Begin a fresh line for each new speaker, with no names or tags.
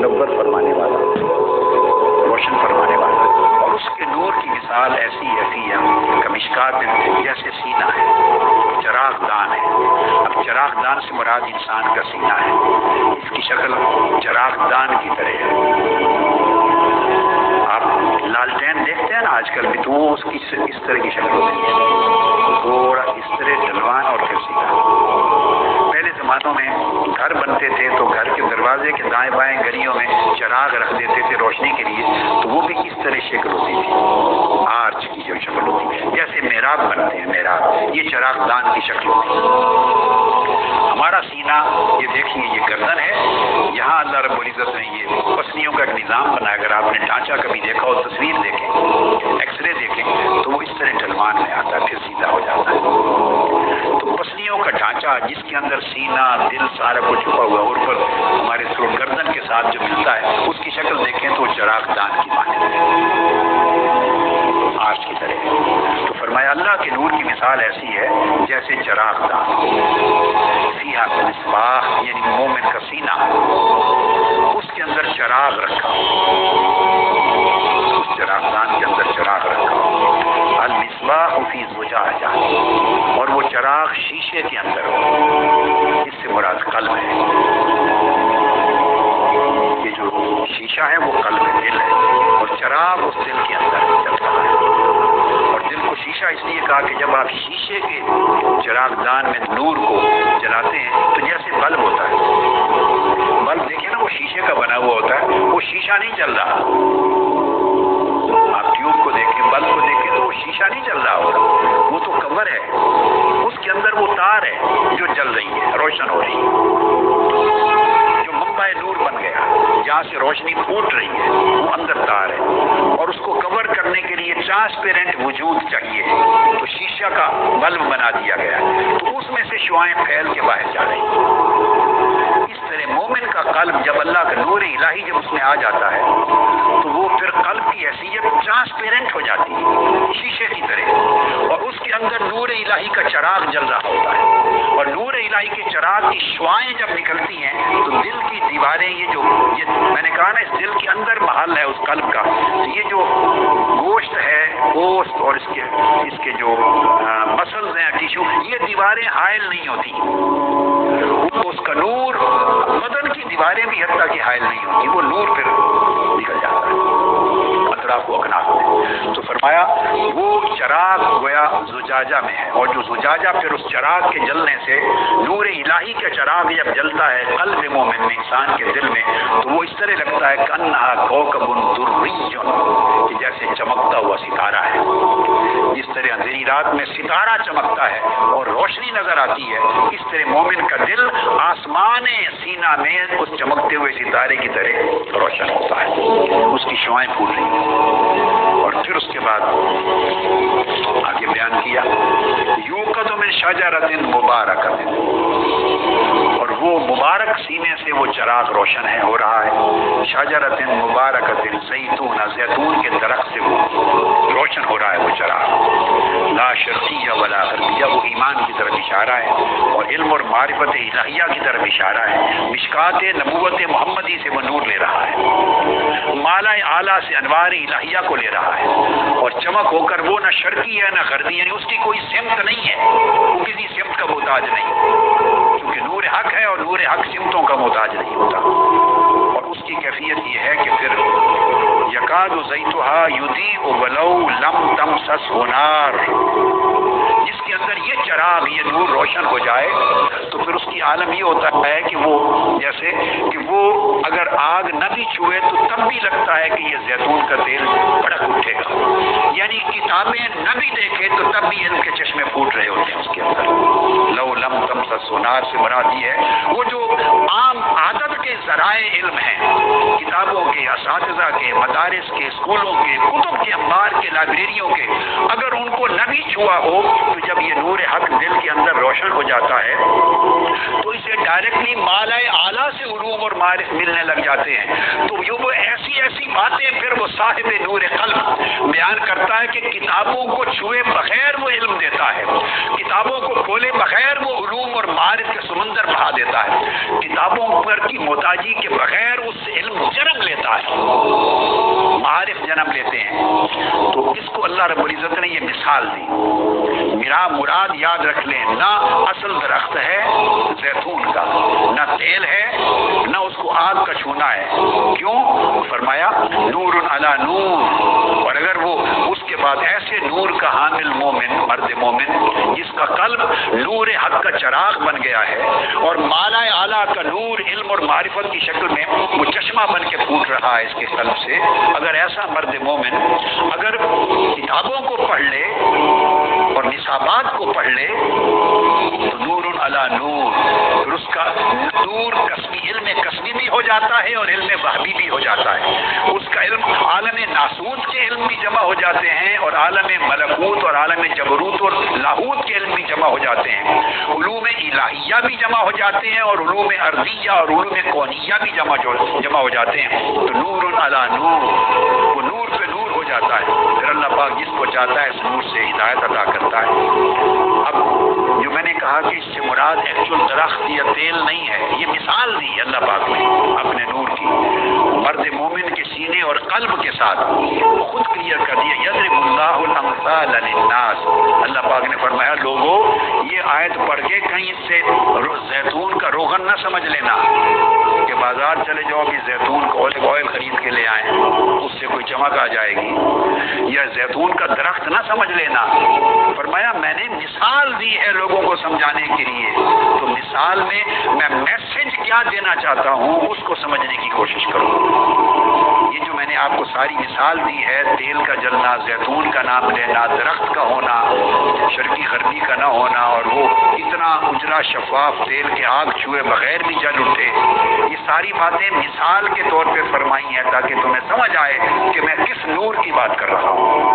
منور فرمانے والا، روشن فرمانے والا، اور اس کے نور کی مثال ایسی ہے کمشکات جیسے سینہ ہے، چراغ دان ہے۔ اب چراغ دان سے مراد انسان کا سینہ ہے، اس کی شکل چراغ دان کی طرح ہے۔ آپ لالٹین دیکھتے ہیں نا آج کل بھی، تو وہ اس کی اس طرح کی شکل ہوتی ہے، تھوڑا اس طرح ڈھلوان اور پھر سیدھا۔ پہلے زمانوں میں گھر بنتے تھے تو گھر کے دروازے کے دائیں بائیں گلیوں میں چراغ رکھ دیتے تھے روشنی کے لیے، تو وہ بھی اس طرح شکل ہوتی تھی، آرچ کی جو شکل ہوتی ہے، جیسے محراب بنتے ہیں، محراب یہ چراغ دان کی شکل ہوتی ہے۔ ہمارا سینہ یہ دیکھیے، یہ گردن ہے، یہاں اللہ رب العزت نے یہ پسلیوں کا ایک نظام بنایا۔ اگر آپ نے ڈھانچہ کبھی دیکھا ہو، تصویر دیکھیں، ایکس رے دیکھیں، تو وہ اس طرح ڈھلوان میں آتا ہے، پھر سیدھا ہو جاتا ہے۔ تو پسلیوں کا ڈھانچہ جس کے اندر سینہ، دل سارا کچھ چھپا ہوا، اور پر ہمارے تھروٹ گردن کے ساتھ جو ملتا ہے، اس کی شکل دیکھیں تو چراغ دان کی مانند ہے، آج کی طرح۔ تو فرمایا اللہ کے نور کی مثال ایسی ہے جیسے چراغ دان، فیہا مصباح، یعنی مومن کا سینہ، اس کے اندر چراغ رکھا، اس چراغ دان کے اندر چراغ رکھا، المصباح فی زجاجہ، اور وہ چراغ شیشے کے اندر ہو، اس سے مراد قلب ہے۔ یہ جو شیشہ ہے وہ قلب ہے، دل ہے، اور چراغ اس دل کے اندر چل رہا ہے۔ اور دل کو شیشہ اس لیے کہا کہ جب آپ شیشے کے چراغ دان میں نور کو جلاتے ہیں تو جیسے بلب ہوتا ہے، بلب دیکھیں نا، وہ شیشے کا بنا ہوا ہوتا ہے، وہ شیشہ نہیں جل رہا۔ آپ ٹیوب کو دیکھیں، بلب کو دیکھیں تو وہ شیشہ نہیں جل رہا ہوتا، وہ تو کور ہے، اس کے اندر وہ تار ہے جو جل رہی ہے، روشن ہو رہی ہے، جو منبع نور بن گیا، جہاں سے روشنی پھوٹ رہی ہے، وہ اندر تار ہے، اور اس کو کور کرنے کے لیے ٹرانسپیرنٹ وجود چاہیے، تو شیشہ کا بلب بنا دیا گیا، تو اس میں سے شعاعیں پھیل کے باہر جا رہی ہیں۔ اس طرح مومن کا قلب جب اللہ کا نور الہی جب اس میں آ جاتا ہے تو وہ پھر قلب کی حیثیت ٹرانسپیرنٹ ہو جاتی ہے، شیشے کی طرح، اور اس کے اندر نور الہی کا چراغ جل رہا ہوتا ہے، اور نور الہی کے چراغ کی شعاعیں جب نکلتی ہیں تو دل کی دیواریں، یہ میں نے کہا نا، اس دل کے اندر محل ہے اس قلب کا، تو یہ جو گوشت ہے، گوشت اور اس کے جو مسلز ہیں، ٹیشو، یہ دیواریں حائل نہیں ہوتی، اس کا نور بدن کی دیواریں بھی حتیٰ کہ حائل نہیں ہوتی، وہ نور پھر نکل جاتا ہے اطراف و اکناف میں۔ تو فرمایا وہ چراغ گویا زجاجہ میں ہے، اور جو زجاجہ پھر اس چراغ کے جلنے سے، نور الہی کا چراغ جب جلتا ہے قلب مومن میں، انسان کے دل میں، تو وہ اس طرح لگتا ہے کانہا کوکب دری، کہ جیسے چمکتا ہوا ستارہ ہے، جس طرح اندھیری رات میں ستارہ چمکتا ہے اور روشنی نظر آتی ہے، اس طرح مومن کا دل آسمان سینہ میں اس چمکتے ہوئے ستارے کی طرح روشن ہوتا ہے، اس کی شعاعیں پھوٹ رہی ہیں۔ اور پھر اس کے بعد آگے بیان کیا یوقد من شجرۃ مبارکۃ، اور وہ مبارک سینے سے وہ چراغ روشن ہے، ہو رہا ہے، شجرۃ مبارکۃ زیتون، زیتون کے درخت سے وہ روشن ہو رہا ہے وہ چراغ، لا شرقیہ ولا غربیہ، وہ ایمان کی طرف اشارہ ہے، اور علم اور معرفت الہیہ کی طرف اشارہ ہے، مشکات نبوت محمدی سے وہ نور لے رہا ہے، مالا اعلیٰ سے انوار الہیہ کو لے رہا ہے، اور چمک ہو کر وہ نہ شرقی ہے نہ غربی، یعنی اس کی کوئی سمت نہیں ہے، وہ کسی سمت کا محتاج نہیں، کیونکہ نور حق ہے اور نور حق سمتوں کا محتاج نہیں ہوتا۔ اور اس کی کیفیت یہ ہے کہ پھر یکاد زیتھا یضیء ولو لم تمسسہ نار، جس کے اندر یہ چراغ، یہ نور روشن ہو جائے تو پھر اس کی عالم یہ ہوتا ہے کہ وہ جیسے کہ وہ اگر آگ نہ بھی چھوئے تو تب بھی لگتا ہے کہ یہ زیتون کا تیل بڑک اٹھے گا، یعنی کتابیں نہ بھی دیکھے تو تب بھی علم کے چشمے پھوٹ رہے ہوتے ہیں اس کے اندر۔ لو لم تمسسہ نار سے مراد یہ ہے وہ جو عام عادت کے ذرائع علم ہیں، کتابوں کے، اساتذہ کے، مدارس کے، اسکولوں کے، کتب کے، انبار کے، لائبریریوں کے، اگر ان کو نہ بھی چھوا ہو تو جب یہ نور حق دل کے اندر روشن ہو جاتا ہے تو اسے ڈائریکٹلی مالا اعلیٰ سے علوم اور معارف ملنے لگ جاتے ہیں، تو یہ وہ ایسی باتیں پھر وہ صاحب نور قلب بیان کرتا ہے کہ کتابوں کو چھوئے بغیر وہ علم دیتا ہے، کتابوں کو کھولے بغیر وہ علوم اور معارف کے سمندر بہا دیتا ہے، کتابوں پر کی محتاجی کے بغیر اس علم ہوتا ہے، معارف جنم لیتے ہیں۔ تو اس کو اللہ رب العزت نے یہ مثال دی۔ میرا مراد یاد رکھ لیں، نہ اصل درخت ہے زیتون کا، نہ تیل ہے، نہ اس کو آگ کا چھونا ہے۔ کیوں؟ فرمایا نور علی نور، اور اگر وہ اس کے بعد ایسے نور کا حامل مومن، مرد مومن جس کا قلب نور حق کا چراغ بن گیا ہے اور مالا اعلیٰ کا نور علم اور معرفت کی شکل میں وہ چشمہ بن کے پھوٹ رہا ہے اس کے قلب سے، اگر ایسا مرد مومن اگر کتابوں کو پڑھ لے اور نصابات کو پڑھ لے تو نور علی نور، پھر اس کا نور کسبی، علم کسبی بھی ہو جاتا ہے اور علم وہبی بھی ہو جاتا ہے۔ اس کا علم عالم ناسوت کے علم بھی جمع ہو جاتے ہیں اور عالم ملکوت اور عالم جبروت اور لاہوت کے علم بھی جمع ہو جاتے ہیں، علوم الہیہ بھی جمع ہو جاتے ہیں اور علوم ارضیہ اور علوم کونیہ بھی جمع ہو جاتے ہیں۔ تو نور علی نور، وہ نور پہ نور ہو جاتا ہے۔ پھر اللہ پاک جس کو چاہتا ہے اس نور سے ہدایت عطا کرتا ہے۔ اب جو میں نے کہا کہ اس سے مراد ایکچوئل درخت یا تیل نہیں ہے، یہ مثال دی اللہ پاک نے اپنے نور کی، مرد مومن کے سینے اور قلب کے ساتھ خود کلیئر کر دیا۔ یضرب اللہ الامثال للناس، اللہ پاک نے فرمایا لوگوں یہ آیت پڑھ کے کہیں اس سے زیتون کا روغن نہ سمجھ لینا کہ بازار چلے جاؤ کہ زیتون کا اولیو آئل خرید کے لے آئیں، اس سے کوئی چمک آ جائے گی، یا زیتون کا درخت نہ سمجھ لینا۔ فرمایا میں نے مثال دی ہے لوگوں کو سمجھانے کے لیے، تو مثال میں میں میسج کیا دینا چاہتا ہوں اس کو سمجھنے کی کوشش کروں۔ یہ جو میں نے آپ کو ساری مثال دی ہے، تیل کا جلنا، زیتون کا نام لینا، درخت کا ہونا، شرقی غربی کا نہ ہونا، اور وہ اتنا اجلا شفاف تیل کے آگ چھوئے بغیر بھی جل اٹھے، یہ ساری باتیں مثال کے طور پہ فرمائی ہیں تاکہ تمہیں سمجھ آئے کہ میں کس نور کی بات کر رہا ہوں۔